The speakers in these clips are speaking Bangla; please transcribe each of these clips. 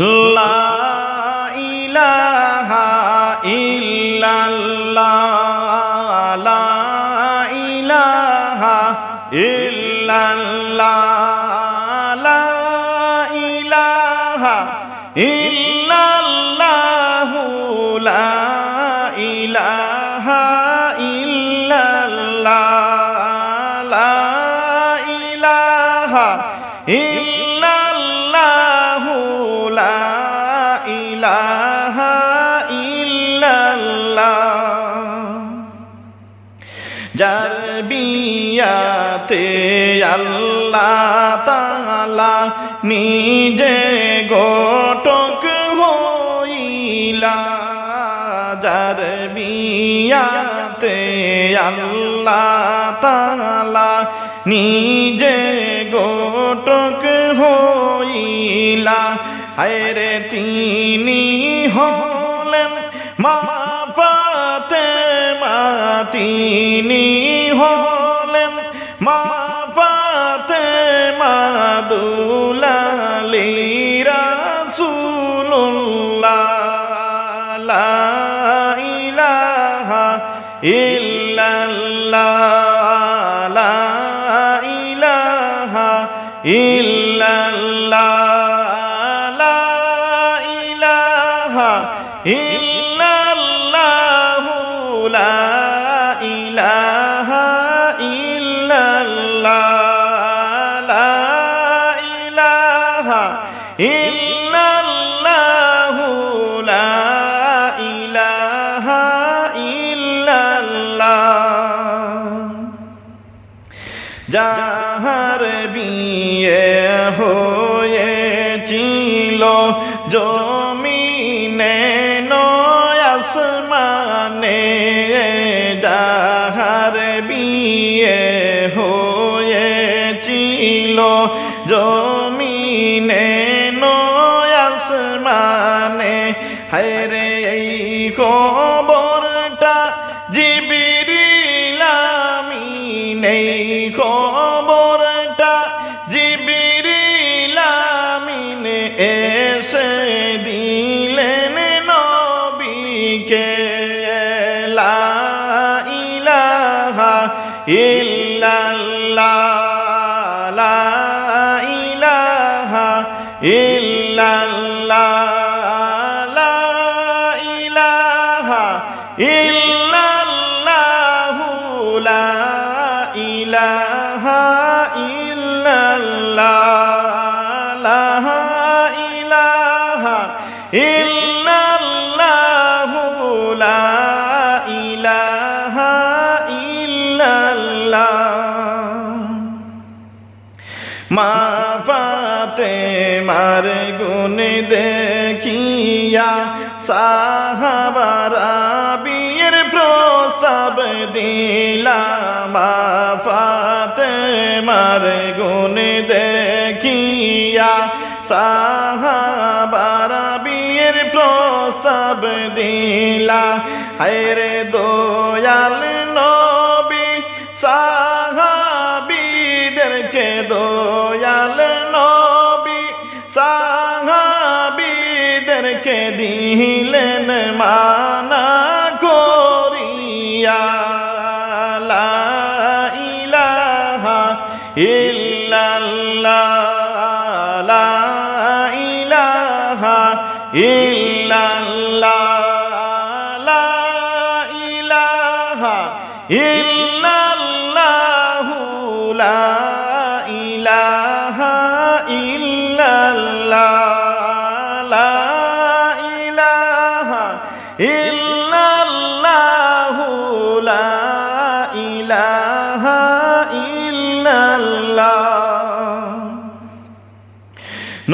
লা ইলাহা ইল্লাল্লাহ লা ইলাহা ইল্লাল্লাহ লা ইলাহা ইল্লাল্লাহ লা ইলাহা ইল্লাল্লাহ লা ইলাহা ইল্লাল্লাহ লা ইলাহা ইল্লাল্লাহ যার বিয়াতে আল্লাহ তাআলা নিজে ঘটক হইলা যার বিয়াতে আল্লাহ তাআলা নিজে ঘটক হইলা হায়রে তিনি হলেন মা ফাতেমা তিনি হলেন মা ফাতেমা দুলালি রাসূলুল্লাহ লা ইলাহা ইল্লাল্লাহ লা ইলাহা ইল্লাল্লাহ লা ইলাহা ইল্লাল্লাহ লা ইলাহা ইল্লাল্লাহ লা ইলাহা ইল্লাল্লাহ লা ইলাহা ইল্লাল্লাহ যাহার বিয়ে হয়েছিল জমিনে নয় আসমানে যাহার বিয়ে হয়েছিল জমিনে নয় আসমানে হায়রে এই খবরটা জিবরিল আমিন এই খবরটা জিবরিল আমিন এসে দিলেন নবীকে লা ইলাহা ইল্লাল্লাহ লা ইলাহা ইল্লাল্লাহ লা ইলাহা ইল্লাল্লাহ লা ইলাহা ইল্লাল্লাহ লা ইলাহা ইল্লাল্লাহ লা ইলাহা ইল্লাল্লাহ মা ফাতেমার গুণ দেখিয়া সাহাবারা বিয়ের প্রস্তাব দিলা মা ফাতেমার গুণ দেখিয়া সাহাবারা বিয়ের প্রস্তাব দিলা হায়রে দয়াল নবী সাহাবীদেরকে দয়াল নবী সাহাবীদেরকে দিলেন মানা করিয়া লা ইলাহা ইল্লাল্লাহ লা ইলাহা ইল্লাল্লাহ লা ইলাহা ইল্লাল্লাহ লা ইলাহা ইল্লাল্লাহ লা ইলাহা ইল্লাল্লাহ লা ইলাহা ইল্লাল্লাহ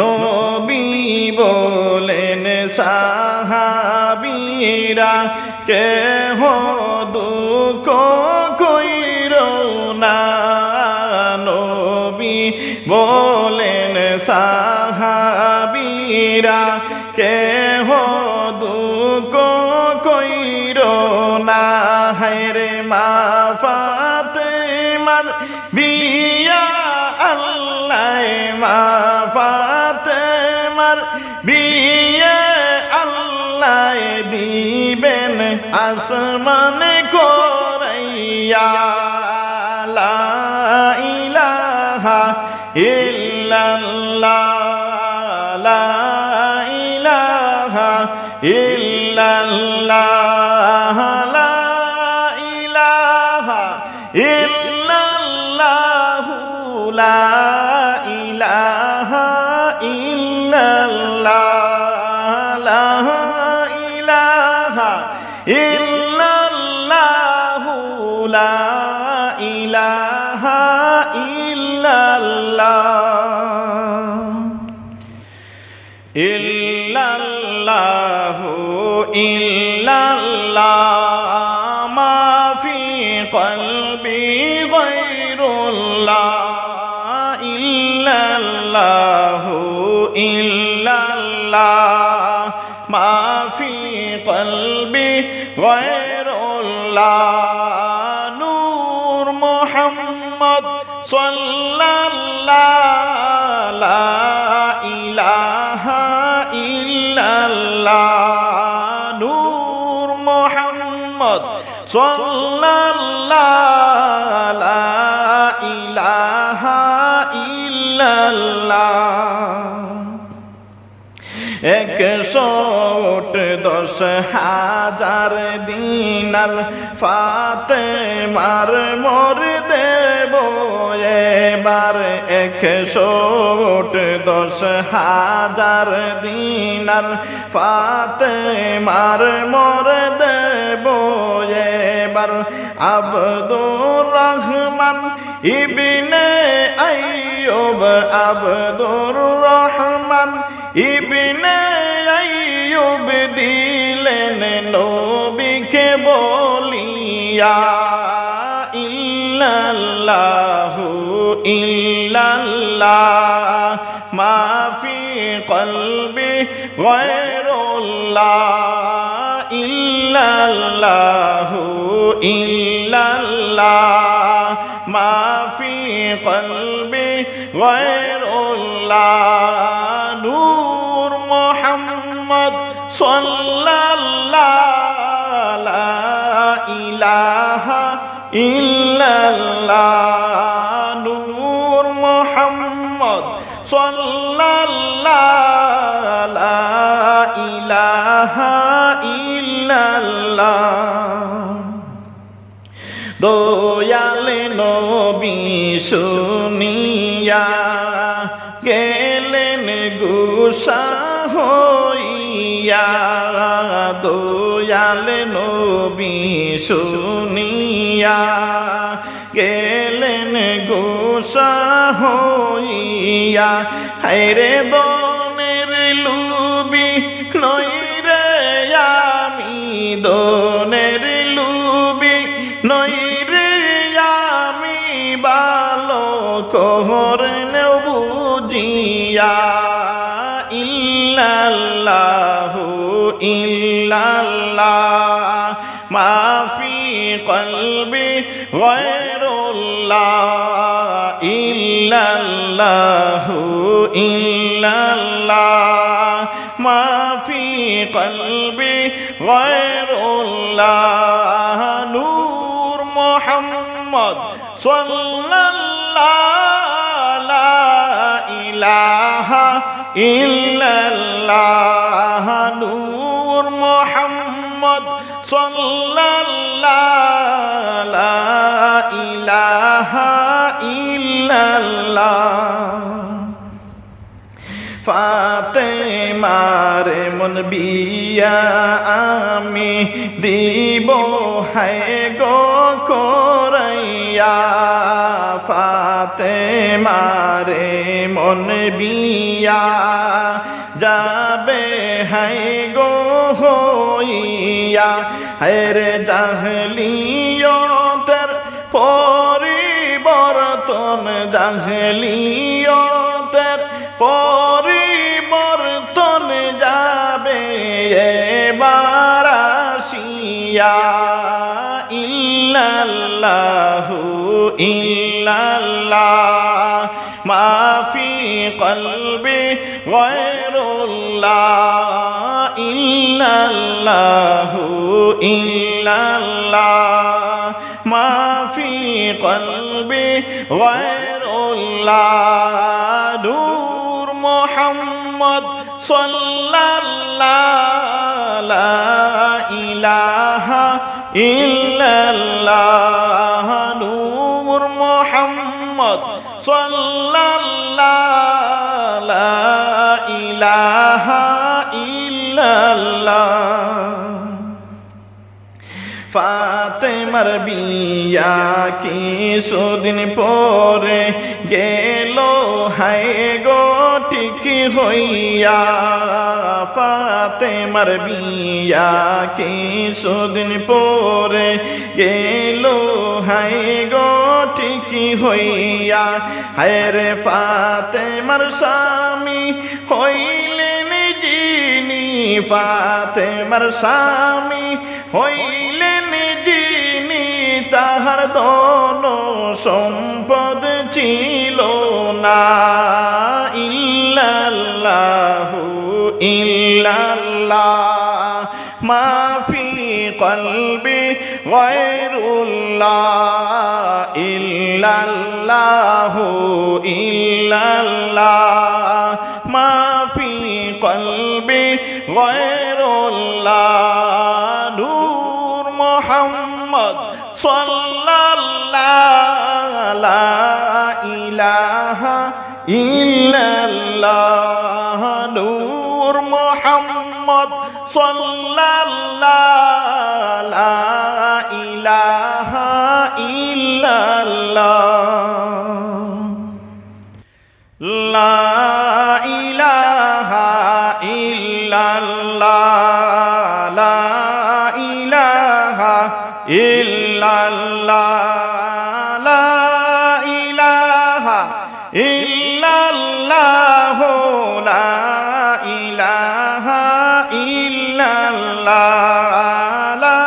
নবী বলেন সাহাবীরা কেহ দুঃখ কইরো না নবী বলেন সাহাবীরা কেহ দুঃখ কইরো না হায়রে মা ফাতেমার বিয়া আল্লাহ মা ফাতেমার বিয়ে আল্লাহ দিবেন আসমান করাইয়া লা ইলাহা ইল্লাল্লাহ লা ইলাহা ইল্লাল্লাহ লা ইলাহা ইল্লাল্লাহ লা ইলাহা ইল্লাল্লাহ লা ইলাহা ইল্লাল্লাহ লা ইলাহা ইল্লাল্লাহ ইল্লাল্লাহু ইল্লাল্লাহ মা ফি কলবি গায়রুল্লাহ ইল্লাল্লাহু ইল্লাল্লাহ মা ফি কলবি গায়রুল্লাহ নূর মুহাম্মদ সাল্লাল্লাহু লা ইলাহা ইল্লাল্লাহ নূর মুহাম্মদ সাল্লাল্লাহু লা ইলাহা ইল্লাল্লাহ 110,000 দিনার ফাতেমার মোর দেব এবার 110,000 দিনার ফাতেমার মোর দেব এবার আব্দুর রহমান ইবনে আইয়ুব আব্দুর রহমান ইবনে আইয়ুব দিলেন নবীকে বলিয়া ইল্লাল্লাহু ইল্লাল্লাহ মা ফি কলবি গায়রুল্লাহ ইল্লাল্লাহু ইল্লাল্লাহ মা ফি কলবি গায়রুল্লাহ নূর মুহাম্মদ সাল্লাল্লাহু লা ইলাহা ইল্লাল্লাহ নূর মুহাম্মদ সাল্লাল্লাহু লা ইলাহা ইল্লাল্লাহ দয়াল নবী শুনিয়া গেলেন গুসা হইয়া দয়াল নবী শুনিয়া গেলেন গুসা হইয়া হায়রে দনের লুবি নই রে আমি দনের লুবি নই রে আমি ভালো কোহরেন বুঝিয়া ইল্লাল্লাহু ইল্লাল্লাহ মা ফি কলবি গায়রুল্লাহ ইল্লাল্লাহু ইল্লাল্লাহ মা ফি কলবি গায়রুল্লাহ নূর মুহাম্মদ সাল্লাল্লাহু লা ইলাহা ইল্লাল্লাহ নূর মুহাম্মদ সাল্লাল্লাহু লা ইলাহা ইল্লাল্লাহ ফাতেমার মন বিয়া আমি দিব হায় গো করাইয়া ফাতেমার মন বিয়া যাবে হায় গো হইয়া হেরে জাহলিয়তের পরিবর্তন জাহলিয়তের পরিবর্তন যাবে এবার আসিয়া ইল্লাল্লাহু ইল্লাল্লাহ মা ফি কলবি গায়রুল্লাহ ইল্লাল্লাহু ইল্লাল্লাহ মা ফি কলবি গায়রুল্লাহ নূর মুহাম্মদ সাল্লাল্লাহু লা ইলাহা ইল্লাল্লাহ নূর মুহাম্মদ সাল্লাল্লাহু লা ইলাহা ইল্লাল্লাহ ফাতেমার বিয়া কিছুদিন পরে গেল হায় গো ঠিক হইয়া ফাতেমার বিয়া কিছুদিন পরে গেল হায় গো ঠিক হইয়া হায় রে ফাতেমার স্বামী হইলেন যিনি ফাতেমার স্বামী হইলেন যিনি তাহার ধন সম্পদ ছিল না ইল্লাল্লাহু ইল্লাল্লাহ মা ফি কলবি গায়রুল্লাহ ইল্লাল্লাহু ইল্লাল্লাহ মা ফি কলবি গায়রুল্লাহ নূর মুহাম্মদ সাল্লাল্লাহু লা ইলাহা ইল্লাল্লাহ নূর মুহাম্মদ সাল্লাল্লাহু লা ইলাহা ইল্লাল্লাহ লা ইলাহা ইল্লাল্লাহ লা ইলাহা ইল্লাল্লাহ লা ইলাহা ইল্লাল্লাহ লা ইলাহা ইল্লাল্লাহ লা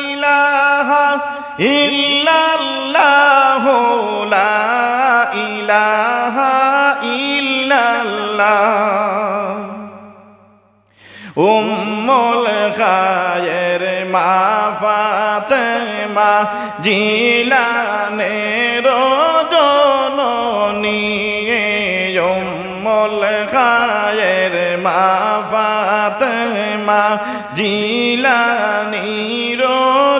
ইলাহা ইল্লাল্লাহ লা ইলাহা ইল্লাল্লাহ উম্মুল খায়ের মা ফাতেমা জিলানের জননী উম্মুল খায়ের মা ফাতেমা জিলানির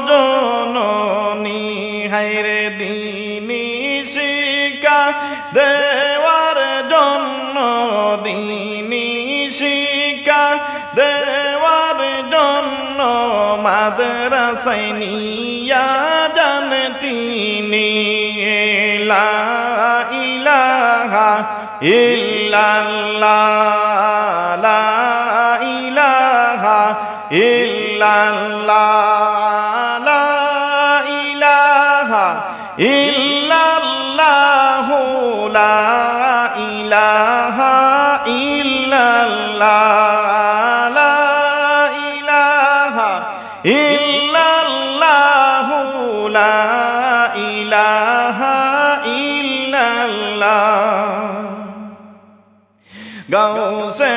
জননী হায়রে দিনী শিক্ষা দেওয়ার জন্য দিনী শিক্ষা দেওয়ার জন্য মাদ্রাসায় নিয়া যান তিনি লা ইলাহা ইল্লাল্লাহ লা ইলাহা ইল্লাল্লাহ লা ইলাহা ইল্লাল্লাহ লা ইলাহা ইল্লাল্লাহ লা ইলাহা ইল্লাল্লাহ লা ইলাহা ইল্লাল্লাহ গাউসে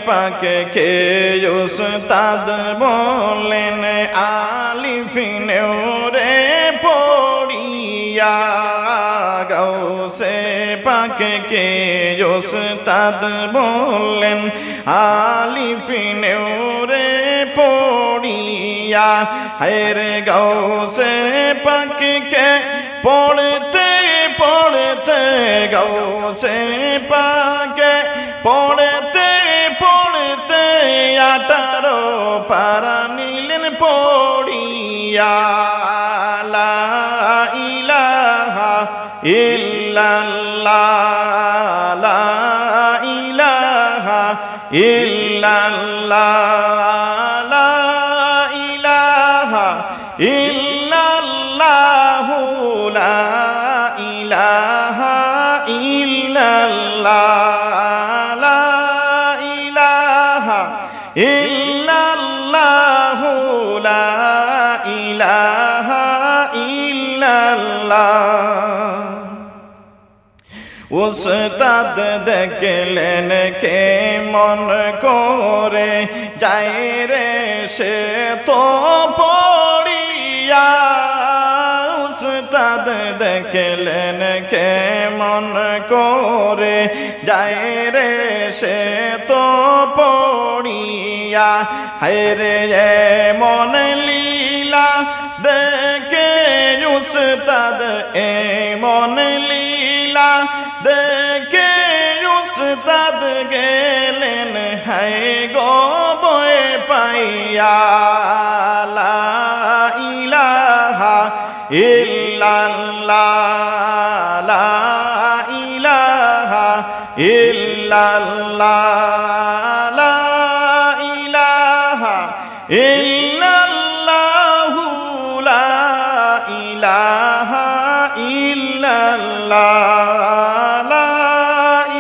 পাকে কে উস্তাদ বলেন আলিফ নেওরে পড়িয়া গাউসে পাকে কে উস্তাদ বলেন আলিফ নেওরে পড়িয়া হায়রে গাউসে পাকে কে পড়তে পড়তে গাউসে পাকে পড়তে পড়তে 18 পারা নিলেন পড়িয়া লা ইলাহা ইল্লাল্লাহ লা ইলাহা ইল্লাল্লাহ লা ইলাহা ইল্লাল্লাহ লা ইলাহা ইল্লাল্লাহ লা ইলাহা ইল্লাল্লাহ লা ইলাহা ইল্লাল্লাহ উস্তাদ দেখলেন কে মন করে যায় রে সে তো পড়িয়া। উস্তাদ দেখলেন কে মন করে যায় রে সে তো পড়িয়া। হায়রে মন লীলা দেখে উস্তাদ মন লীলা দেখে উস্তাদ গেলেন হায় গো বয়ে পাইয়া। লা ইলাহা ইল্লাল্লাহ লা ইলাহা ইল্লাল্লাহ লা ইলাহা ইল্লাল্লাহু লা ইলাহা ইল্লাল্লাহ লা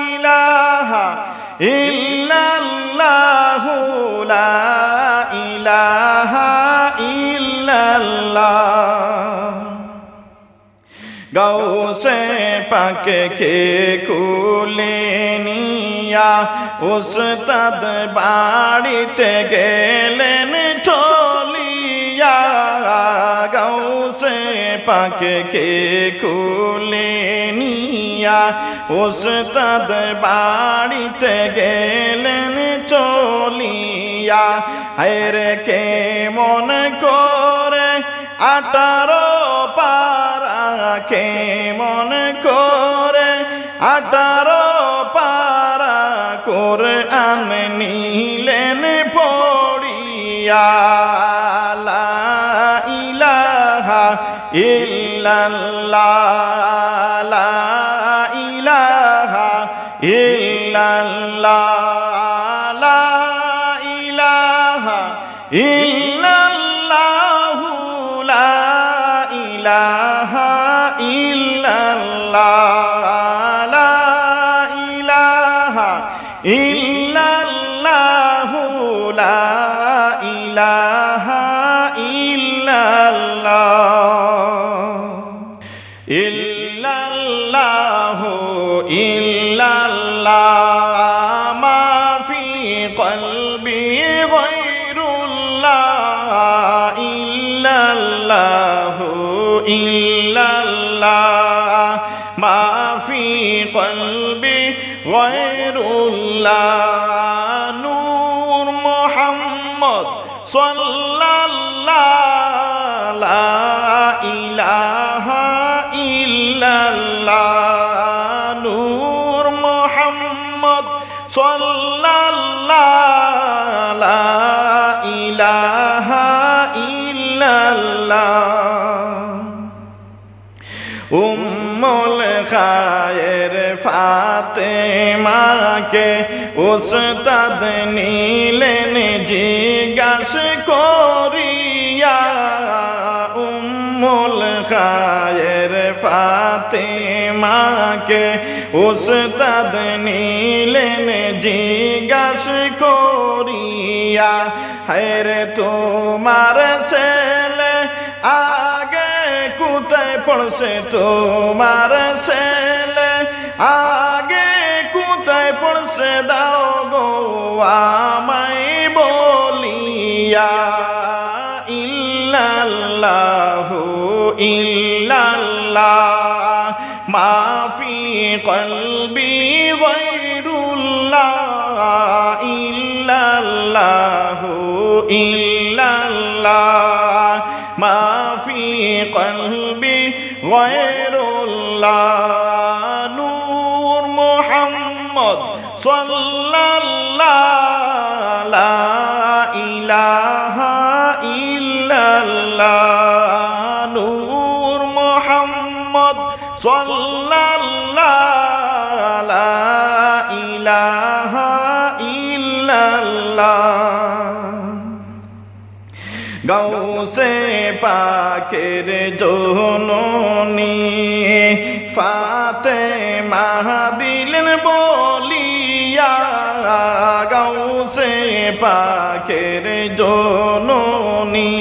ইলাহা ইল্লাল্লাহু লা ইলাহা ইল্লাল্লাহ। গৌসে পাকে কে কুলে নিয়া উস্তাদ বাড়িতে গেলেন চলিয়া। গৌসে পাকে কে কুলে নিয়া উস্তাদ বাড়িতে গেলেন চলিয়া। হায়রে কে মন করে 18 পারা কে মন করে 18 পারা কোরআন নিলেন পড়িয়া। লা ইলাহা ইল্লাল্লাহ লা ইলাহা ইল্লাল্লাহ লা ইলাহা ইল্লাল্লাহু লা ইলাহা ইল্লাল্লাহ লা ইলাহা ইল্লাল্লাহু লা ইলাহা ইল্লাল্লাহ। ইল্লাল্লাহু ইল্লাল্লাহ মা ফি কলবি গায়রুল্লাহ। ইল্লাল্লাহু ইল্লাল্লাহ মা ফি কলবি গায়রুল্লাহ। নূর মুহাম্মদ সাল্লাল্লাহু লা ইলাহা ইল্লাল্লাহ। নূর মুহাম্মদ সাল্লাল্লাহু লা ইলাহা ইল্লাল্লাহ। উম্মুল খায়ের ফাতেমাকে উস্তাদ নিলেন জিজ্ঞাস করিয়া। উম্মুল খায়ের ফাতেমাকে উস্তাদ নিলেন জিজ্ঞাস করিয়া। হায়রে তোমার ছেলে আগে কোথায় পড়ছে? তোমার ছেলে আগে কোথায় পড়ছে? দাও গো আমায় বলিয়া। ইল্লাল্লাহু ইল্লাল্লাহ মা ফি কলবি গায়রুল্লাহ। ইল্লাল্লাহু ইল্লাল্লাহ মা ফি কলবি গায়রুল্লাহ। নূর মুহাম্মদ সাল্লাল্লাহু লা ইলাহা ইল্লাল্লাহ। নূর মুহাম্মদ সাল্লাল্লাহু লা ইলাহা ইল্লাল্লাহ। গৌসে পাকের জননী ফাতেমা দিলেন বলিয়া। গৌসে পাকের জননী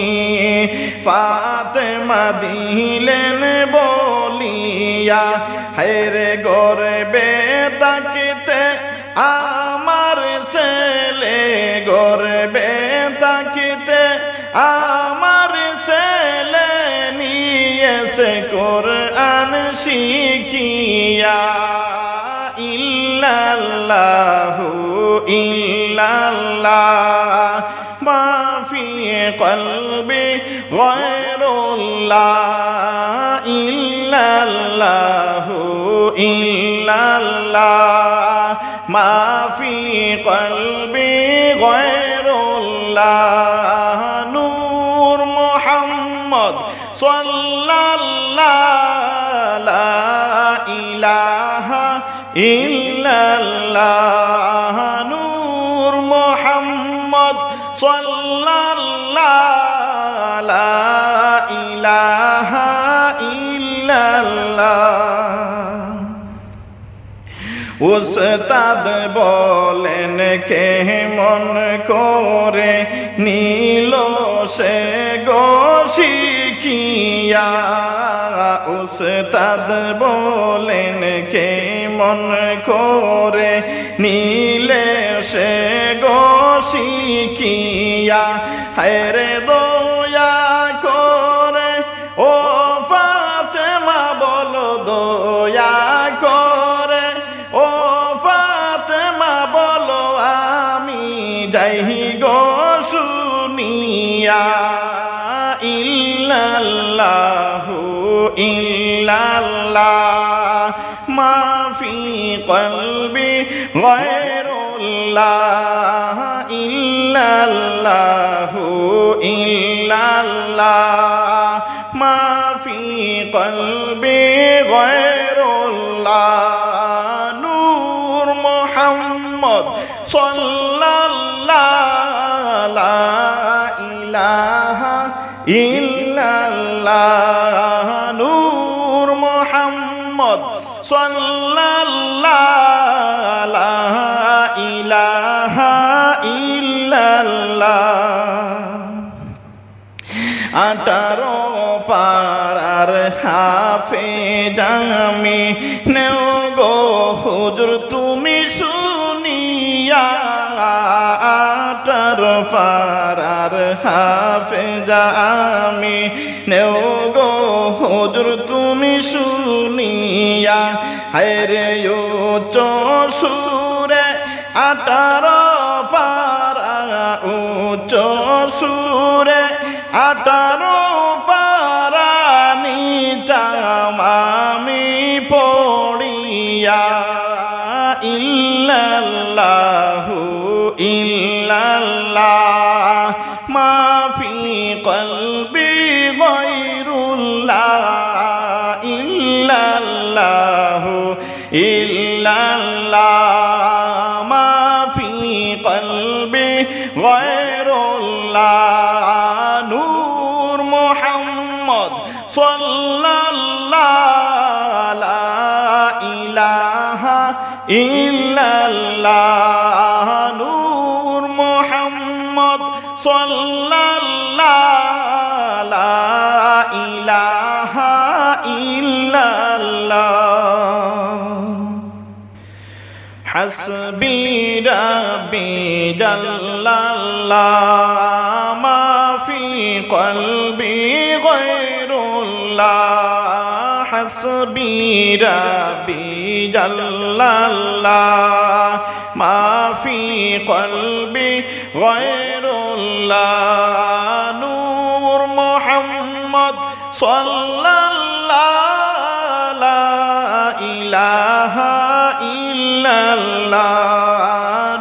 ফাতেমা দিলেন বলিয়া। কিয়া হেরে গর্বে তাকিতে আমার ছেলে গর্বে তাকিতে আমার ছেলে নিয়েছে কোরআন শিখিয়া ইল্লাল্লাহু ইল্লাল্লাহ মা ফি কলবি গায়রুল্লাহ ইল্লাল্লাহু ইল্লাল্লাহ মা ফি কলবি গায়রুল্লাহ নূর মুহাম্মদ সাল্লাল্লাহু লা ইলাহা ইল্লাল্লাহ নূর মুহাম্মদ সাল্লাল্লাহু লা ইলাহা ইল্লাল্লাহ উস্তাদ বলেন কেমন করে নীল সে গো শিখিয়া উস্তাদ বলেন কেমন করে নীলে সে গো শিখিয়া হায়রে দয়া করে ও ফাতেমা বলো দয়া করে ও ফাতেমা বলো আমি যাই গো শুনিয়া ইল্লাল্লাহু ইল্লাল্লাহ মা ফি কলবি গায়রুল্লাহ ইল্লাল্লাহু ইল্লাল্লাহ মা ফি কলবি গায়রুল্লাহ নূর মুহাম্মদ সাল্লাল্লাহু লা ইলাহা ইল্লাল্লাহ নূর মুহাম্মদ সাল্লাল্লাহু লা ইলাহা ইল্লাল্লাহ 18 পারার হাফেজ আমি নেও গো হুজুর তুমি শুনিয়া 18 পারার হাফেজ আমি নেও গো হুজুর তুমি শুনিয়া হায়রে উচ্চ সুরে 18 পারা উচ্চ সুরে 18 পারা নিতাম আমি পড়িয়া ইল্লাল্লাহু ইল্লাল্লাহ মা ফি কলবি গায়রুল্লাহ ইল্লাল্লাহু ইল্লাল্লাহ মা ফি কলবি গায়রুল্লাহ নূর মুহাম্মদ সাল্লাল্লাহু লা ইলাহা ইল্লাল্লাহ নূর মুহাম্মদ সাল্লাল্লাহু লা ইলাহা ইল্লাল্লাহ হাসবি রাব্বি জাল্লাল্লাহ মা ফি কলবি গায়রুল্লাহ হাসবি রাব্বি জাল্লাল্লাহ মা ফি কলবি গায়রুল্লাহ নূর মুহাম্মদ সাল্লাল্লাহু লা ইলাহা ইল্লাল্লাহ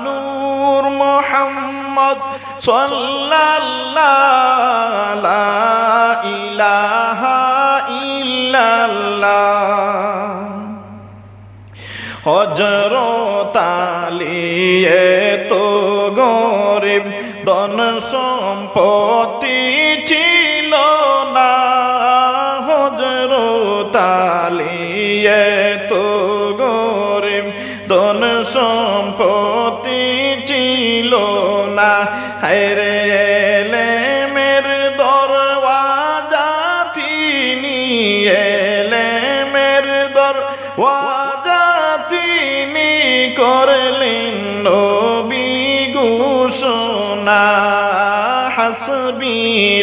নূর মুহাম্মদ সাল্লাল্লাহু লা ইলাহা ইল্লাল্লাহ হযরত আলী তো গরিব ধন সম্পত্তি ছিল না হযরত আলী তো গরিব ধন সম্পত্তি ছিল না হায়রে এলেমের দরওয়াজা তিনি এলেমের না হাসবি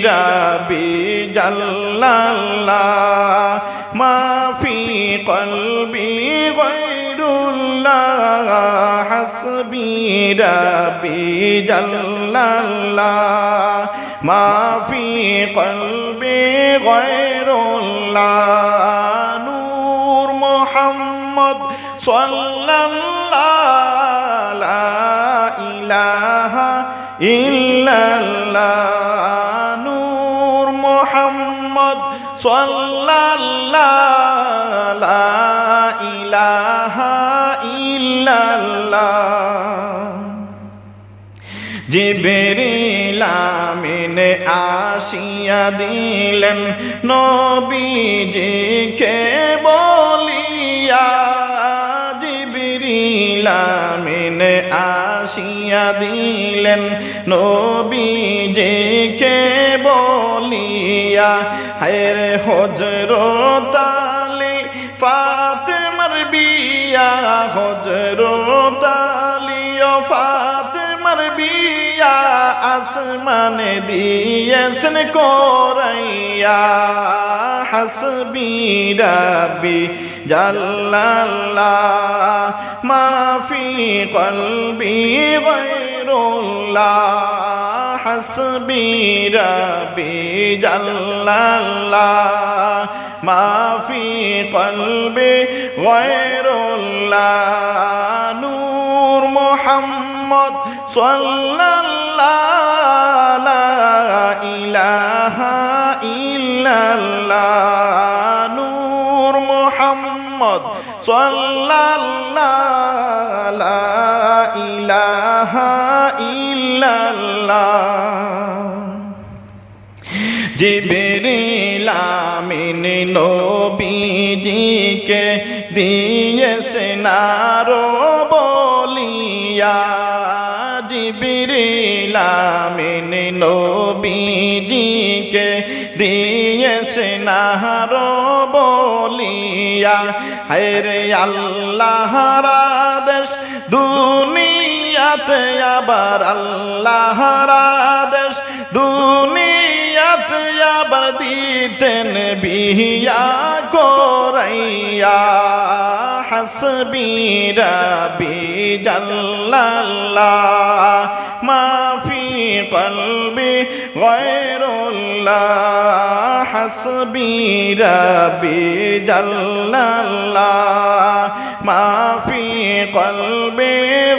রাব্বি জাল্লাল্লাহ মা ফি কলবি গায়রুল্লাহ হাসবি রাব্বি জাল্লাল্লাহ মা ফি কলবি গায়রুল্লাহ নূর মুহাম্মদ সাল্লাল্লাহু লা ইলাহা ইল্লাল্লাহ নূর মুহাম্মদ সাল্লাল্লাহু লা ইলাহা ইল্লাল্লাহ জিবরিল আমিন আসিয়া দিলেন নবীজিকে বলিয়া জিবরিল আমিন আসিয়া দিলেন নবীজিকে বলিয়া হায়রে হযরত আলী ফাতেমার বিয়া হযরত আলী ও ফাতেমার বিয়া আসমানে দিয়েছেন করাইয়া হাসবি রাব্বি জাল্লাল্লাহ মা ফি কলবি গায়রুল্লাহ হাসবি রাব্বি জাল্লাল্লাহ মা ফি কলবি গায়রুল্লাহ নূর মুহাম্মদ সাল্লাল্লাহু লা ইলাহা ইল্লাল্লাহ নূর মুহাম্মদ সাল্লাল্লাহু লা ইলাহা ইল্লাল্লাহ জিবরিল আমিন নবীজিকে দিয়েছেন আরো বলিয়া জিবরিল আমিন নবীজিকে দিয়েছেন আরো বলিয়া হায়রে আল্লাহর আদেশ দুনিয়াতে আবার আল্লাহর আদেশ দুনিয়াতে আবার দিতেন বিয়া করাইয়া হাসবি রাব্বি জাল্লাল্লাহ মা ফি কলবি গায়রুল্লাহ হাসবি রাব্বি জাল্লাল্লাহ মা ফি কলবি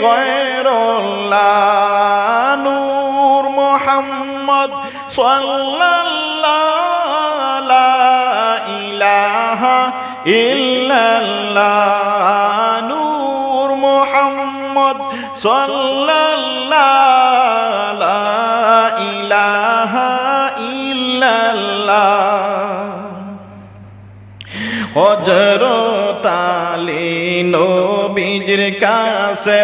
গায়রুল্লাহ নূর মুহাম্মদ সাল্লাল্লাহু লা ইলাহা ইল্লাল্লাহ নূর মুহাম্মদ সাল্লাল্লাহু লা ইলাহা ইল্লাল্লাহ হযরত আলী নবীজির কাছে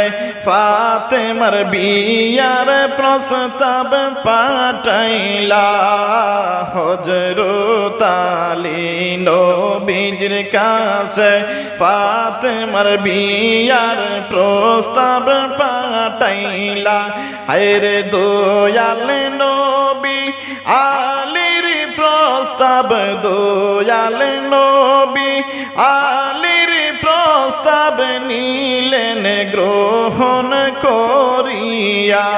ফাতেমার বিয়ার প্রস্তাব পাঠাইলা হযরত আলী নবীজির কাছে ফাতেমার বিয়ার প্রস্তাব পাঠাইলা হায়রে দয়াল নবী আলীর প্রস্তাব দয়াল নবী আলীর প্রস্তাব নিলেন গ্রহণ করিয়া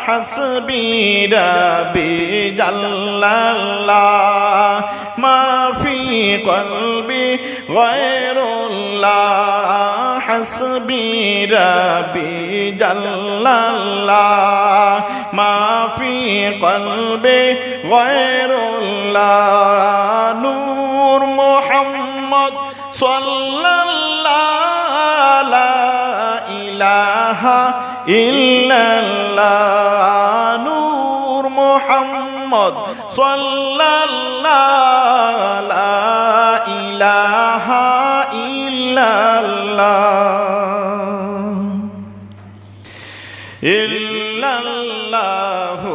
হাসবি রাব্বি জাল্লাল্লাহ মা ফি কলবি গায়রুল্লাহ হাসবি রাব্বি জাল্লাল্লাহ মা ফি কলবি গায়রুল্লাহ নূর মুহাম্মদ সাল্লাল্লাহু লা ইলাহা ইল্লাল্লাহ নূর মুহাম্মদ সাল্লাল্লাহু লা ইলাহা ইল্লাল্লাহ ইল্লাল্লাহু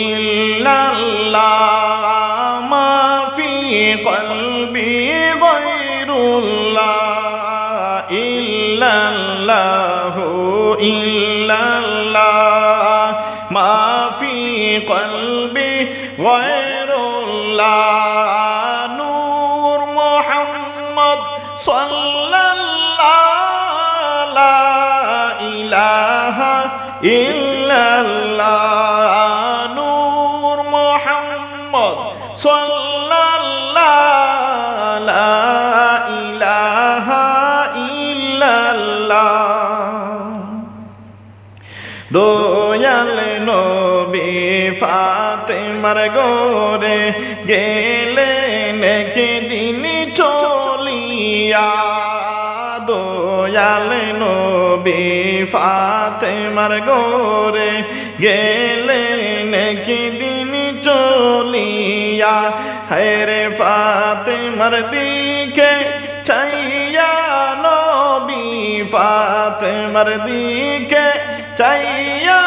ইল্লাল্লাহ মা ফি কলবি গায়রুল্লাহ ইল্লাল্লাহু ইল্লাল্লাহ মা কলবি গায়রুল্লাহ নূর মুহাম্মদ সাল্লাল্লাহু লা ইলাহা ইল্লাল্লাহ নূর মুহাম্মদ সাল্লাল্লাহু লা ইলাহা ইল্লাল্লাহ দয়াল নবী ফাতেমার ঘরে গেলেন একদিন চলিয়া দয়াল নবী ফাতেমার ঘরে গেলেন একদিন চলিয়া হায়রে ফাতেমার দিকে চাইয়া নবী ফাতেমার দিকে চাইয়া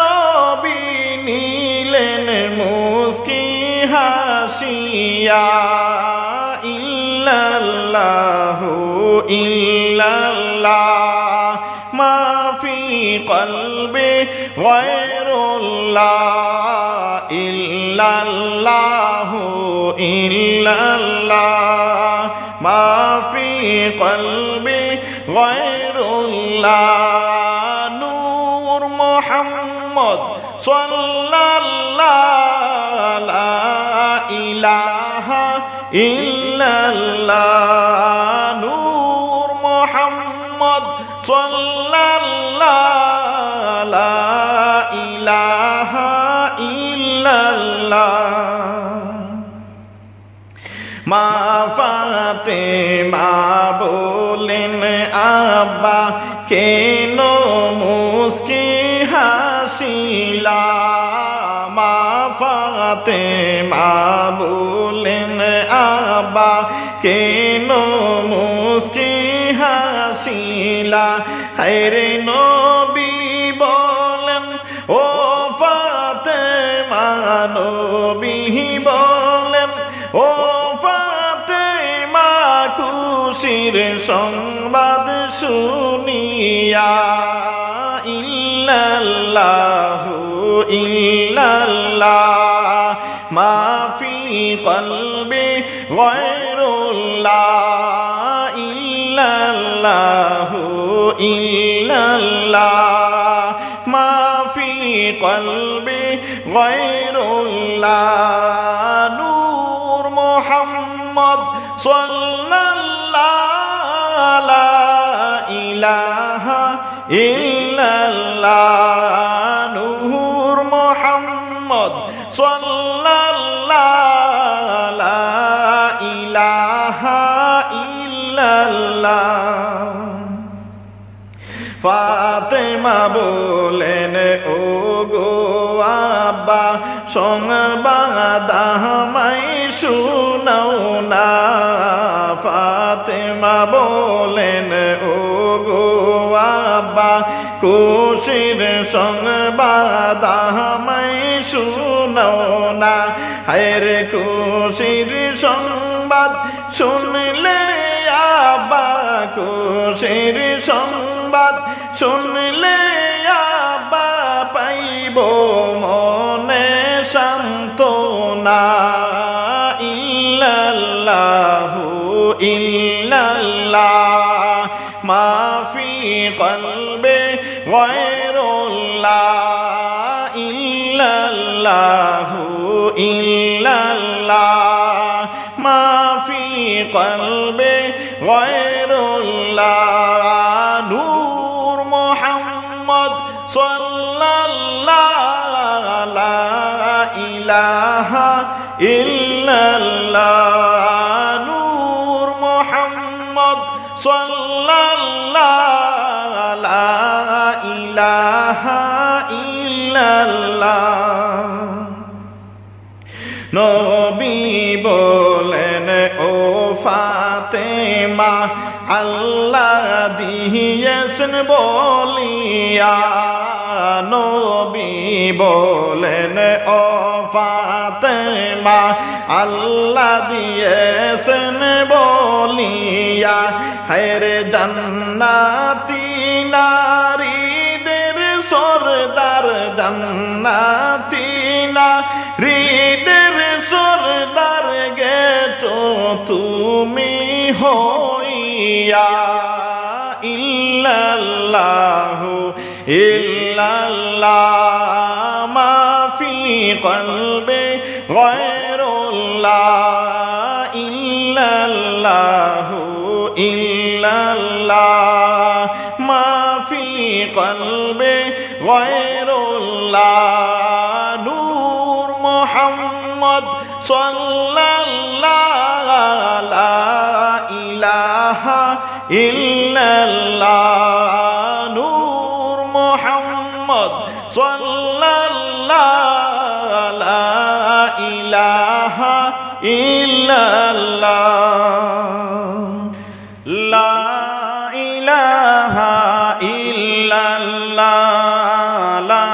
নবী নিলেন মুস্কি হাসিয়া ইল্লাল্লাহু ইল্লাল্লাহ মা ফি কলবি গায়রুল্লাহ ইল্লাল্লাহু ইল্লাল্লাহ মা ফি কলবি গায়রুল্লাহ নূর মুহাম্মদ সাল্লাল্লাহু লা ইলাহা ইল্লাল্লাহ নূর মুহাম্মদ সাল্লাল্লাহু লা ইলাহা ইল্লাল্লাহ মা ফাতেমা বলেন আব্বা কেন মুস্কি হাসিলা মা ফাতেমা বলেন আব্বা কেন মুস্কি হাসিলা হায়রে নবী বলেন ও ফাতেমা নবী বলেন ও ফাতেমা খুশির সংবাদ শুনিয়া ইল্লাল্লাহু ইল্লাল্লাহ মা ফি কলবি গায়রুল্লাহ ইল্লাল্লাহু ইল্লাল্লাহ মা ফি কলবি গায়রুল্লাহ নূর মুহাম্মদ সাল্লাল্লাহু লা ইলাহা ইল্লাল্লাহ নূর মুহাম্মদ সাল্লাল্লাহু লা ইলাহা ইল্লাল্লাহ ফাতেমা বলেন ও গো আব্বা সংবাদ আমায় শুনাও না ফাতেমা বলেন ও গো আব্বা খুশির সংবাদ আমায় শুনাও না হায়রে খুশির সংবাদ শুনলে আব্বা খুশির সংবাদ শুনলে আব্বা পাইব মনে সান্ত্বনা ইল্লাল্লাহু ইল্লাল্লাহ মা ফি কলবি গায়রুল্লাহ ইল্লাল্লাহু ইল্লাল্লাহ মা ফি কলবি গায়রুল্লাহ নূর মুহাম্মদ সাল্লাল্লাহু লা ইলাহা ইল্লাল্লাহ নূর মুহাম্মদ সাল্লাল্লাহু লা ইলাহা ইল্লাল্লাহ নবী বলেন ও ফাতেমা আল্লাহ দিয়েছেন বলিয়া নবী বলেন ও ফাতেমা আল্লাহ দিয়েছেন বলিয়া হায়রে জান্নাতি নারীদের সরদার জান্নাতি ইল্লাল্লাহু ইল্লাল্লাহ মা ফি কলবি গায়রুল্লাহ ইল্লাল্লাহু ইল্লাল্লাহ মা ফি কলবি গায়রুল্লাহ নূর মুহাম্মদ সাল্লাল্লাহু লা ইলাহা ইল্লাল্লাহ নূর মুহাম্মদ সাল্লাল্লাহু লা ইলাহা ইল্লাল্লাহ লা ইলাহা ইল্লাল্লাহ লা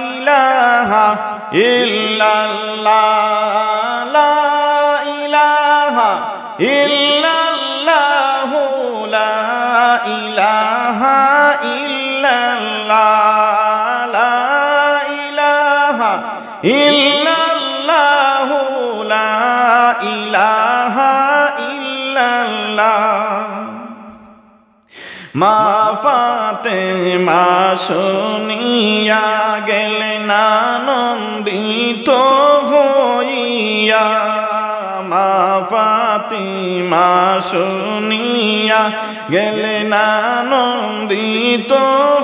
ইলাহা ইল্লাল্লাহ লা ইলাহা ইল্লাল্লাহ লা ইলাহা ইল্লাল্লাহ লা ইলাহা ইল্লাল্লাহ লা ইলাহা ইল্লাল্লাহ মা ফাতেমা শুনিয়া গেলেন আনন্দিত হইয়া মা ফাতেমা শুনিয়া গেলেন আনন্দিত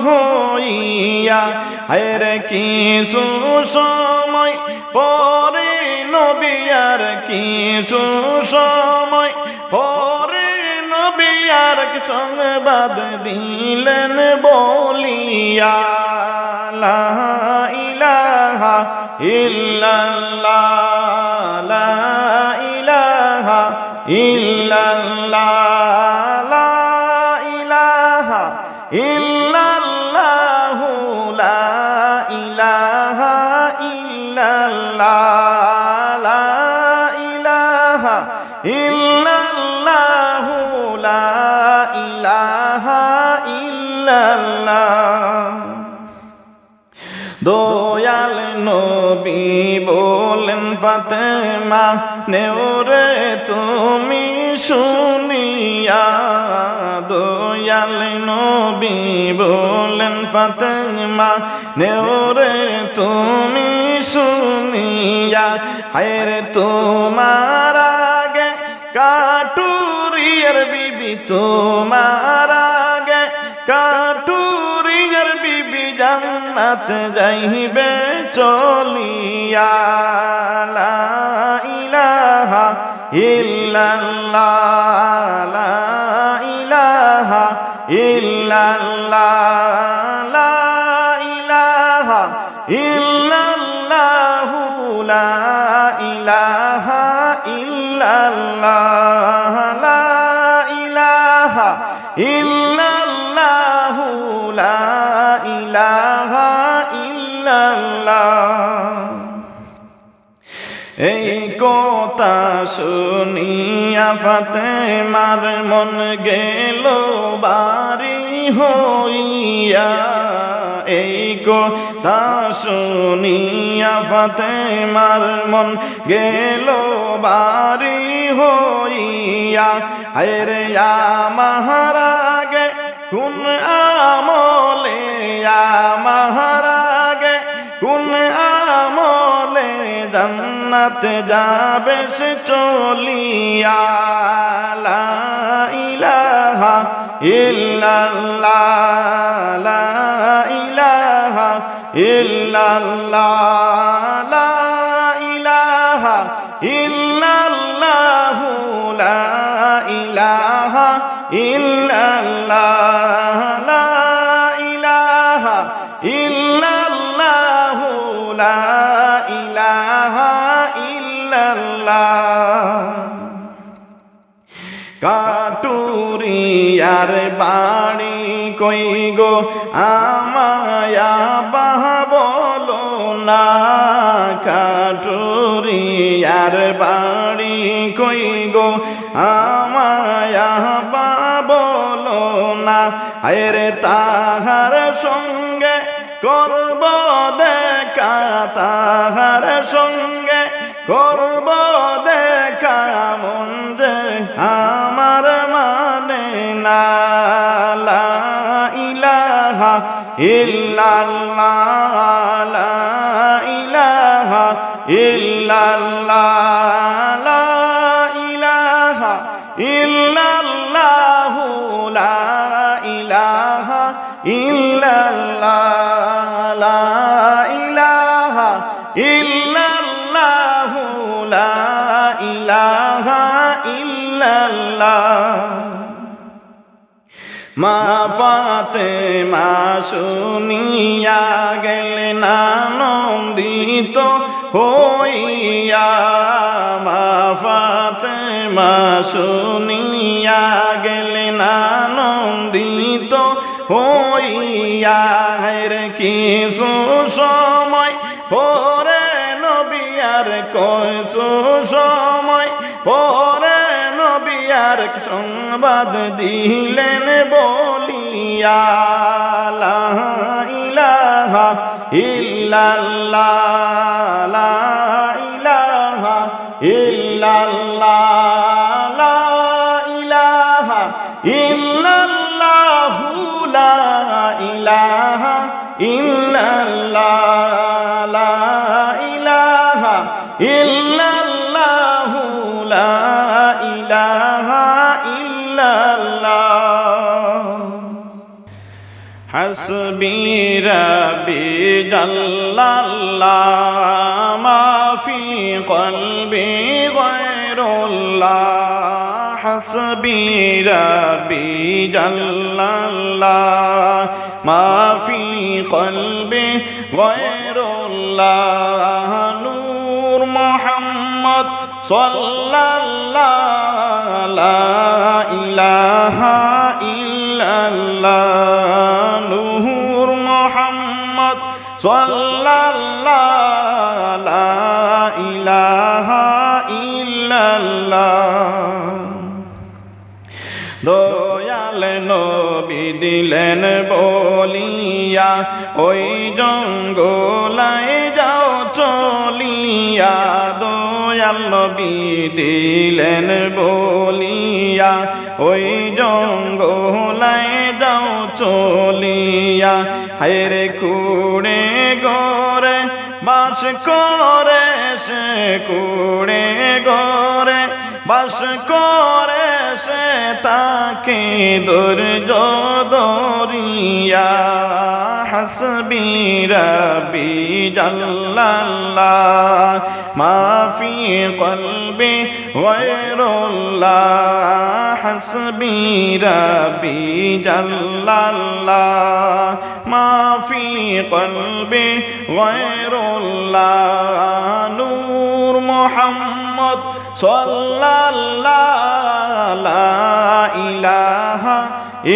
হইয়া হায়রে কিছু সময় পরে নবী আর কিছু সময় পরে নবী আর সংবাদ দিলেন বলিয়া লা ইলাহা ইল্লাল্লাহ লা ইলাহা ইল্লাল্লাহ লা ইলাহা ইল্লাল্লাহ লা ইলাহা ইল্লাল্লাহ লা ইলাহা ইল্লাল্লাহ লা ইলাহা ইল্লাল্লাহ দয়াল নবী বলেন ফাতেমা নেওরে তুমি শুনিয়া দয়াল নবী বলেন ফাতেমা নেওরে তুমি শুনিয়া হায়রে তোমার আগে কাটুরিয়ার বিবি তোমার আগে কাটুরিয়ার বিবি জান্নাত যাইবে চলিয়া লা ইলাহা ইল্লাল্লাহ লা ইলাহা ইল্লাল্লাহ লা ইলাহা ইল্লাল্লাহ লা ইলাহা ইল্লাল্লাহ লা ইলাহা ইল্লাল্লাহ লা ইলাহা ইল্লাল্লাহ এই কথা শুনিয়া ফাতেমার মন গেল বাড়ি হইয়া এই কথা শুনিয়া ফাতেমার মন গেল বাড়ি হইয়া হায়রে মহারাগে কোন আমলে মহারাগে কোন আমলে জান্নাত যাবে সে চলিয়া লা ইলাহা ইল্লাল্লাহ লা ইলাহা ইল্লাল্লাহ লা ইলাহা ইল্লাল্লাহ লা ইলাহা ইল্লাল্লাহ লা ইলাহা ইল্লাল্লাহ লা ইলাহা ইল্লাল্লাহ কাটুরিয়ার বাড়ি কই গো আমায়া বাহ বলো না কাটুরিয়ার বাড়ি কই গো আমায়া বাহ বলো না আরে তাহার সঙ্গে করব দেখা তাহার সঙ্গে করব দেখা মন যে আমার মানে ইল্লাল্লাহ লা ইলাহা ইল্লাল্লাহ লা ইলাহা ইল্লাল্লাহ লা ইলাহা ইল্লাল্লাহ লা ইলাহা ইল্লাল্লাহ লা ইলাহা ইল্লাল্লাহ মা ফাতেমা শুনিয়া গেলেন আনন্দিত হইয়া মা ফাতেমা শুনিয়া গেলেন আনন্দিত হইয়া রে কিছু সময় পরে নবী আর কিছু সময় পরে নবী আর সংবাদ দিলেন বলিয়া লা ইলাহা ইল্লাল্লাহ লা ইলাহা ইল্লাল্লাহ লা ইলাহা ইল্লাল্লাহ লা ইলাহা ইল্লাল্লাহ লা ইলাহা ইল্লাল্লাহ লা ইলাহা ইল্লাল্লাহ হাসবি রাব্বি জাল্লাল্লাহ মা ফি কলবি গায়রুল্লাহ হাসবি রাব্বি জাল্লাল্লাহ মা ফি কলবি গায়রুল্লাহ নূর মুহাম্মদ সাল্লাল্লাহ লা ইলাহা ইল্লাল্লাহ নূর মুহাম্মদ সাল্লাল্লাহ লা ইলাহা ইল্লাল্লাহ দয়াল নবী দিলেন বলিয়া ওই জঙ্গলায় যাও চলিয়া দয়াল নবী দিলেন বলিয়া ওই জঙ্গলায় যাও চলিয়া হায়রে কুড়ে গরে বাস করে সে কুড়ে গরে বাস করে সে তাকে দুর্য দরিয়া হাসবি রাব্বি জাল্লাল্লাহ মা ফি কলবি গায়রুল্লাহ হাসবি রাব্বি জাল্লাল্লাহ মা ফি কলবি গায়রুল্লাহ নূর মুহাম্মদ সাল্লাল্লাহ লা ইলাহা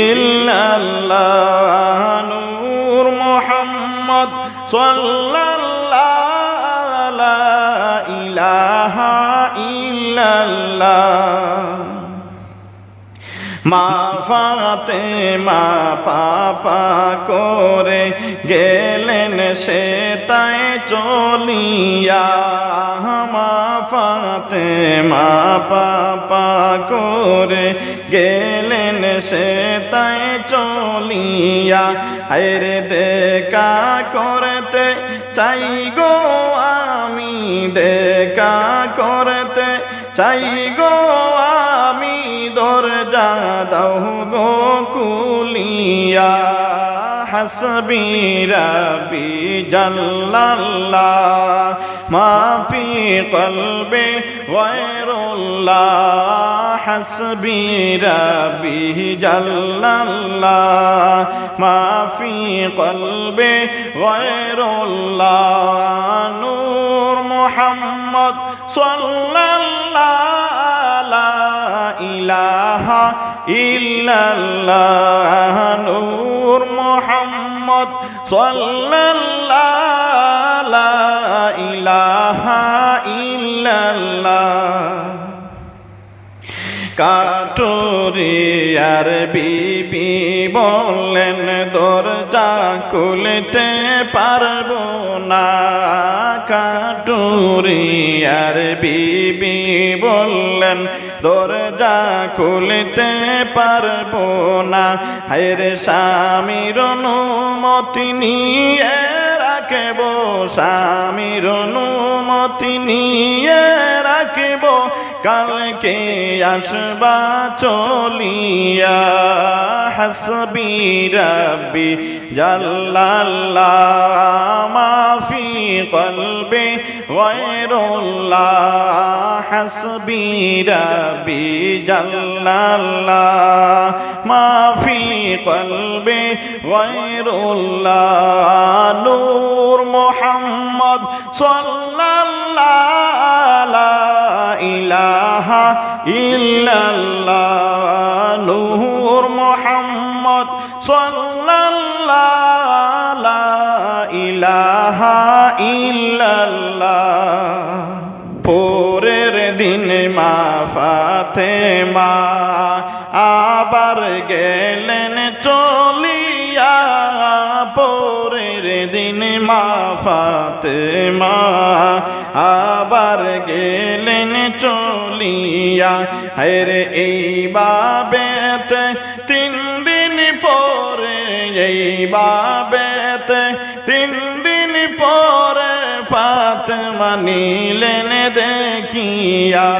ইল্লাল্লাহ নূর মুহাম্মদ সাল্লাল্লাহ লা ইলাহা ইল্লাল্লাহ মা ফাতেমা পাপা করে গেলেন সে তাই চলিয়া মা ফাতেমা পাপা করে গেলেন সে তাই চলিয়া আরে দেখা করতে চাই গো আমি দেখা করতে চাই গো আমি দরজা দাও গো কুলিয়া হাসবি রাব্বি জাল্লাল্লাহ মা ফি কলবি গায়রুল্লাহ হাসবি রাব্বি জাল্লাল্লাহ মা ফি কলবি গায়রুল্লাহ নূর মুহাম্মদ সাল্লাল্লাহ লা ইলাহা ইল্লাল্লাহ নূর মুহাম্মদ সাল্লাল্লাহ লা ইলাহা ইল্লাল্লাহ কাটুরিয়ার বিবি বললেন দরজা খুলতে পারবো না কাটুরিয়ার বিবি বললেন দরজা খুলতে পারবো না। হায়রে স্বামীর অনুমতি নিয়ে রাখব, স্বামীর অনুমতি নিয়ে রাখব, কালকে আসবা চলিয়া। হাসবি রাব্বি জাল্লাল্লাহ মাফি কলবি গায়রুল্লাহ। হাসবি রাব্বি জাল্লাল্লাহ মাফি কলবি গায়রুল্লাহ। নূর মুহাম্মদ সাল্লাল্লাহু লা ইলাহা ইল্লাল্লাহ। নূর মুহাম্মদ সাল্লাল্লাহু লা ইলাহা ইল্লাল্লাহ। পরের দিন মা ফাতেমা আবার গেলেন চলিয়া। পরের দিন মা ফাতেমা আবার গেলেন চলিয়া। হায়রে এই বাবেতে 3 দিন পরে, এই বাবেতে 3 দিন পরে ফাতেমা নিলেন দেখিয়া।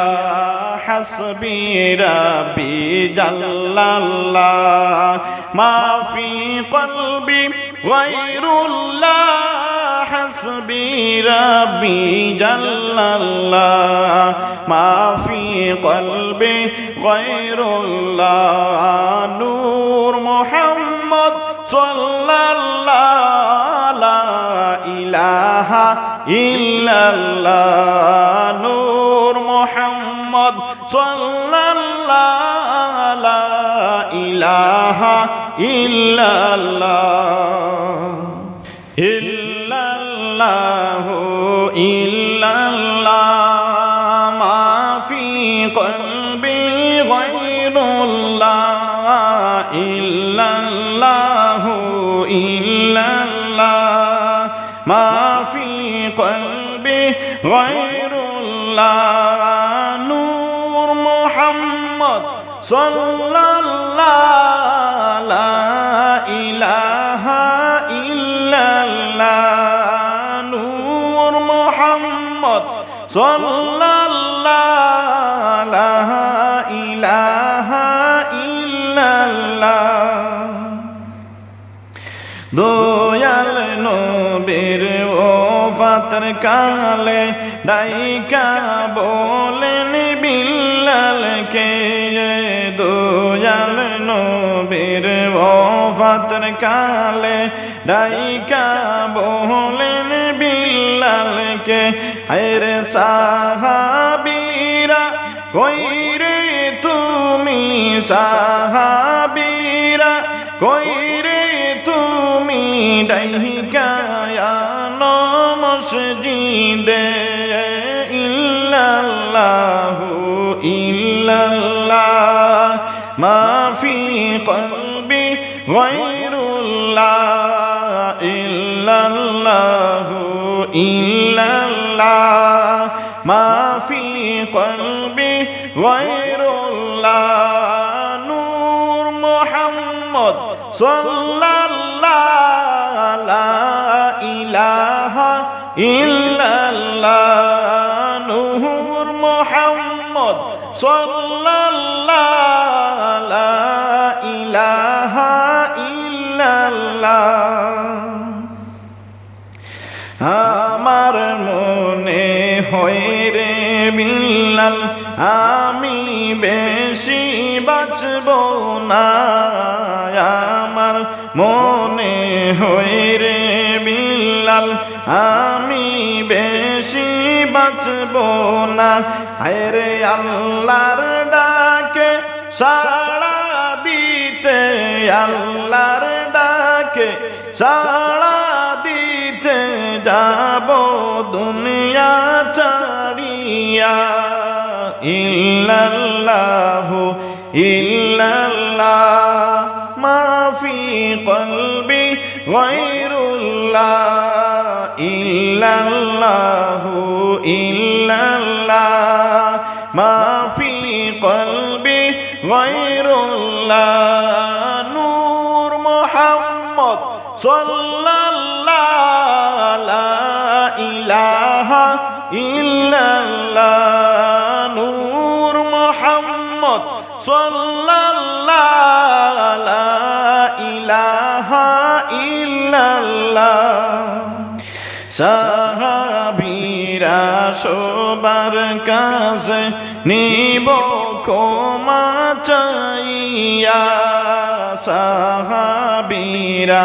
হাসবি রাব্বি জাল্লাল্লাহ মাফি কলবি গায়রুল্লাহ। হাসবি রাব্বি জাল্লাল্লাহ মাফি কলবি গায়রুল্লাহ। নূর মুহাম্মদ সাল্লাল্লাহু লা ইলাহা ইল্লাল্লাহ। নূর মুহাম্মদ সাল্লাল্লাহু লা ইলাহা ইল্লাল্লাহ। ইল্লাল্লাহু ইল্লাল্লাহ মাফি কলবি গায়রুল্লাহ। ইল্লাল্লাহু ইল্লাল্লাহ মাফি কলবি গায়রুল্লাহ। নূর মুহাম্মদ সাল্লাল্লাহু লা ইলাহা ইল্লাল্লাহ। নূর মুহাম্মদ সাল্লাল্লাহু লা ইলাহা ইল্লাল্লাহ। দয়াল নবীর ওফাতের কালে ডাইকা বলেন বিল্লালকে। দয়াল নবীর ওফাতের কালে ডাইকা বলেন বিল্লালকে। হায়রে সাহাবীরা কইরে তুমি, সাহাবীরা কইরে তুমি, ডাইকা আনো মসজিদে। ইল্লাল্লাহু ইল্লাল্লাহ মাফি কলবি গায়রুল্লাহ। ইল্লাল্লাহু ইল্লাল্লাহ মাফি কলবি গায়রুল্লাহ। নূর মুহাম্মদ সাল্লাল্লাহু লা ইলাহা ইল্লাল্লাহ। নূর মুহাম্মদ সাল্লাল্লাহু লা ইলাহা ইল্লাল্লাহ। আমার মনে হয় রে বিল্লাল আমি বেশি বাঁচব না। আমার মনে হয় রে বিল্লাল আমি বেশি বাঁচব না। হায়রে আল্লাহর ডাকে সাড়া দিতে, আল্লাহর ডাকে সাড়া দিতে যাব দুনিয়া ছাড়িয়া। ইল্লাল্লাহু ইল্লাল্লাহ মাফি কলবি গায়রুল্লাহ। ইল্লাল্লাহু ইল্লাল্লাহ মাফি কলবি নূর মুহাম্মদ সাল্লাল্লাহু লা ইলাহা ইল্লাল্লাহ নূর মুহাম্মদ সাল্লাল্লাহু লা ইলাহা ইল্লাল্লাহ সাহাবীরা সবার কাছে নিব ক্ষমা চাইয়া সাহাবীরা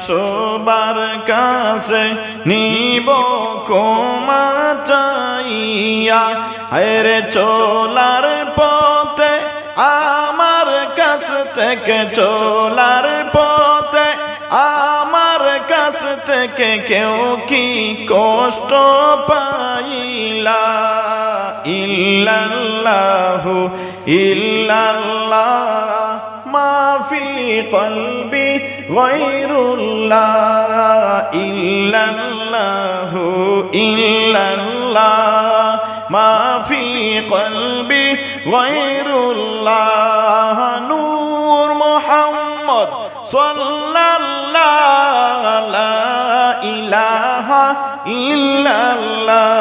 সবার কাছে নিব ক্ষমা চাইয়া হায়রে চলার পথে আমার কাছ থেকে চলার পথে আমার কাছ থেকে কেউ কি কষ্ট পাইলা ইল্লাল্লাহু ইল্লাল্লাহ মাফি কলবি গায়রুল্লাহ ইল্লাল্লাহু ইল্লাল্লাহ মাফি কলবি গায়রুল্লাহ নূর মুহাম্মদ সাল্লাল্লাহু লা ইলাহা ইল্লাল্লাহ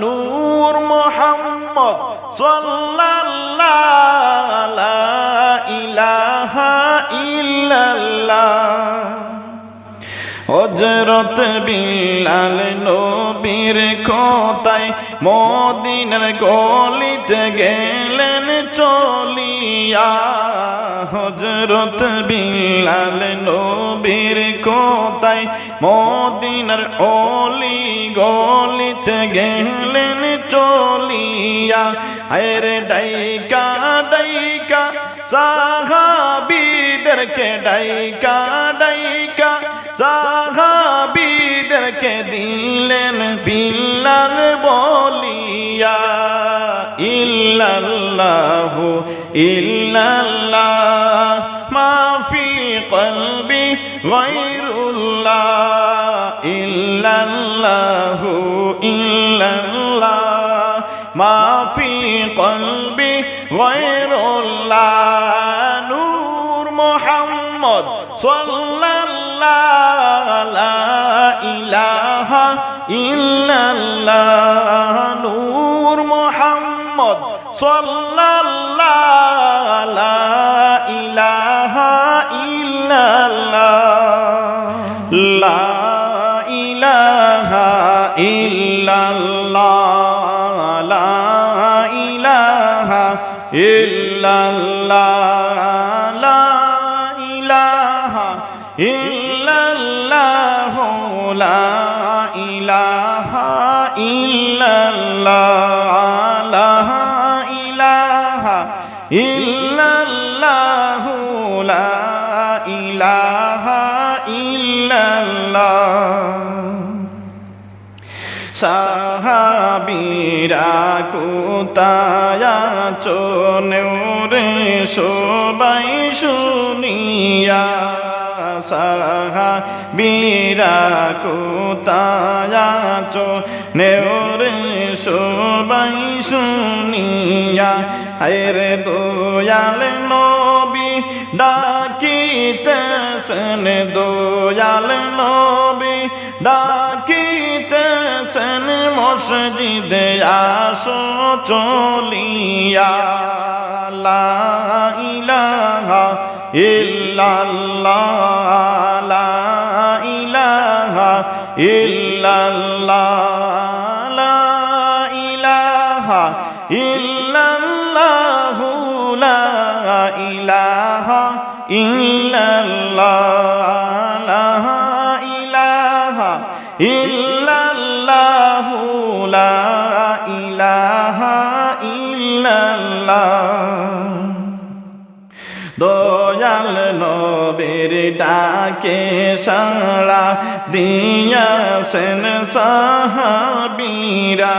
নূর মুহাম্মদ সাল্লাল্লাহু লা ইলাহা ইল্লাল্লাহ হযরত বিলাল নবীর কথায় মদিনার গলিতে গেলেন চলিয়া হযরত বিলাল নবীর কথায় মদিনার অলি গলিতে গেলেন চলিয়া হায়রে ডাইকা ডাইকা সাহাবীদেরকে ডাইকা ডাইকা সাহাবীদেরকে দিলেন বিল্লাল বলিয়া ইল্লাল্লাহু ইল্লাল্লাহ মাফি কলবি গায়রুল্লাহ ইল্লাল্লাহু ইল্লাল্লাহ মাফি কলবি গায়রুল্লাহ নূর মুহাম্মদ সাল্লাল্লাহু লা ইলাহা ইল্লাল্লাহ নূর মুহাম্মদ সাল্লাল্লাহু লা ইলাহা ইল্লাল্লাহ লা ইলাহা ইল্লাল্লাহ লা ইলাহা ইল্লাল্লাহ লা ইলাহা ইল্লাল্লাহ লা ইলাহা ইল্লাল্লাহ লা ইলাহা ইল্লাল্লাহ লা ইলাহা ইল্লাল্লাহ সাহাবীরা কোথায় আছো নেউরে সবাই শুনিয়া সাহাবীরা কোথায় আছো নেউরে সবাই শুনিয়া হায়রে দয়াল নবী ডাকিতেছেন দয়াল নবী ডাকিতেছেন মসজিদে আসো চলিয়া লা ইলাহা ইল্লাল্লাহ লা ইলাহা ইল্লাল্লাহ লা ইলাহা ইল্লাল্লাহ লা ইলাহা ইল্লাল্লাহ লা ইলাহা ইল্লাল্লাহ লা ইলাহা ইল্লাল্লাহ দয়াল নবীর ডাকে সাড়া দিয়াছেন সাহাবীরা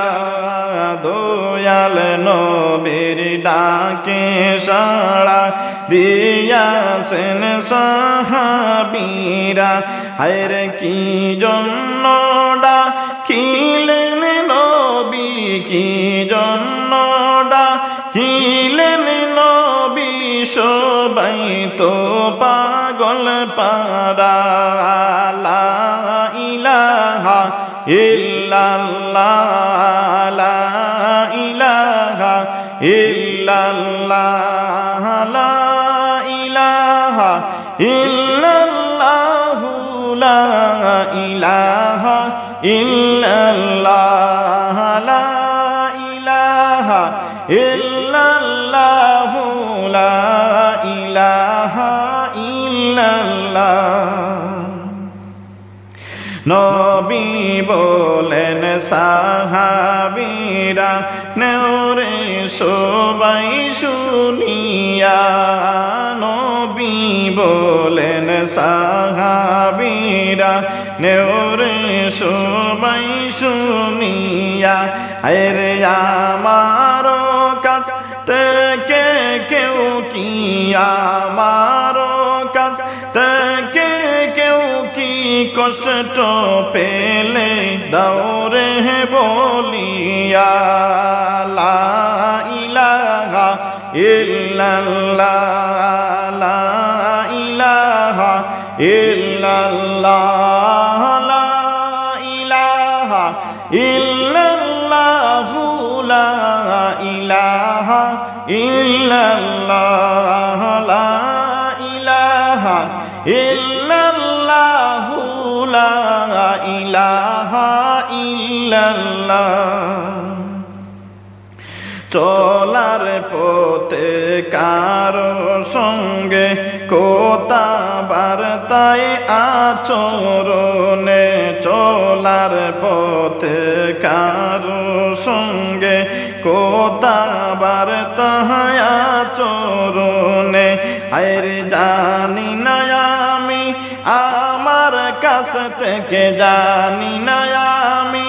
দয়াল নবীর ডাকে সাড়া দিয়াছেন সাহাবীরা হায়রে কি জন্য ডাকিলেন নবী কি জন্য ডাকিলেন নবী সবাই তো পাগল পারা লা ইলাহা ইল্লাল্লাহ লা ইলাহা ইল্লাল্লাহ লা ইলাহা ইল্লাল্লাহ লা ইলাহা ইল্লাল্লাহ লা ইলাহা ইল্লাল্লাহ লা ইলাহা ইল্লাল্লাহ নবী বলেন সাহাবীরা নেওরে সবাই শুনিয়া নবী বলেন সাহাবীরা নেওরে সবাই শুনিয়া আরে আমার কাছ থেকে কেউ কি আমার কাছ থেকে কেউ কি কষ্ট পেলে দৌড়ে বলিয়া লা ইলাহা ইল্লাল্লাহ লা ইলাহা ইল্লাল্লাহ লা ইলাহা ইল্লাল্লাহ লা ইলাহা ইল্লাল্লাহ লা ইলাহা ইল্লাল্লাহ লা ইলাহা ইল্লাল্লাহ চলার পথে কারো সঙ্গে কোথা বার্তায় আচরণে চলার পথে কারো সঙ্গে কোথা বার্তায় আচরণে আরে জানি না আমি আমার কাছ থেকে জানি না আমি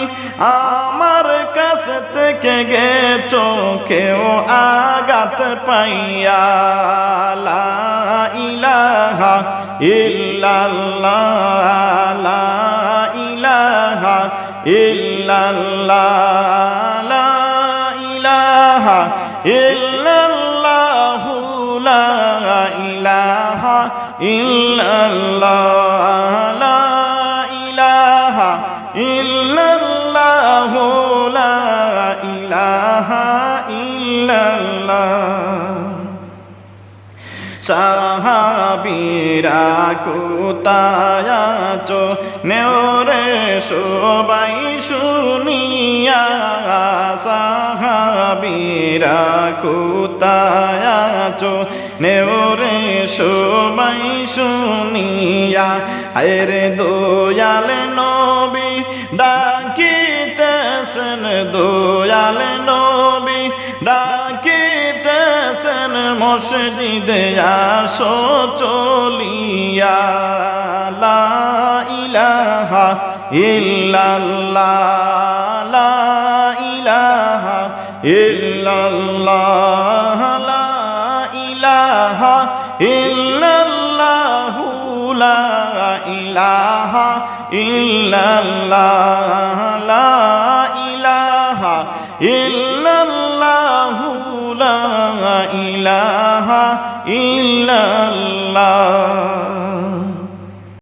আমার কাছ থেকে গেছো কেউ আঘাত পাইয়া লা ইলাহা ইল্লাল্লাহ লা ইলাহা ইল্লাল্লাহ লা ইলাহা ইল্লাল্লাহ লা ইলাহা ইল্লাল্লাহ লা ইলাহা ইল্লাল্লাহ লা ইলাহা ইল্লাল্লাহ সাহাবীরা কোথায় আছো নেওরে সবাই শুনিয়া সাহাবীরা কোথায় আছো নেওরে সবাই শুনিয়া আরে দয়াল নবী ডাকিতেছেন দয়াল নবী ডাকিতেছেন মসজিদে আসো চলিয়া লা ইলাহা ইল্লাল্লাহ লা ইলাহা ইল্লাল্লাহ লা ইলাহা ইল্লাল্লাহ লা ইলাহা ইল্লাল্লাহ লা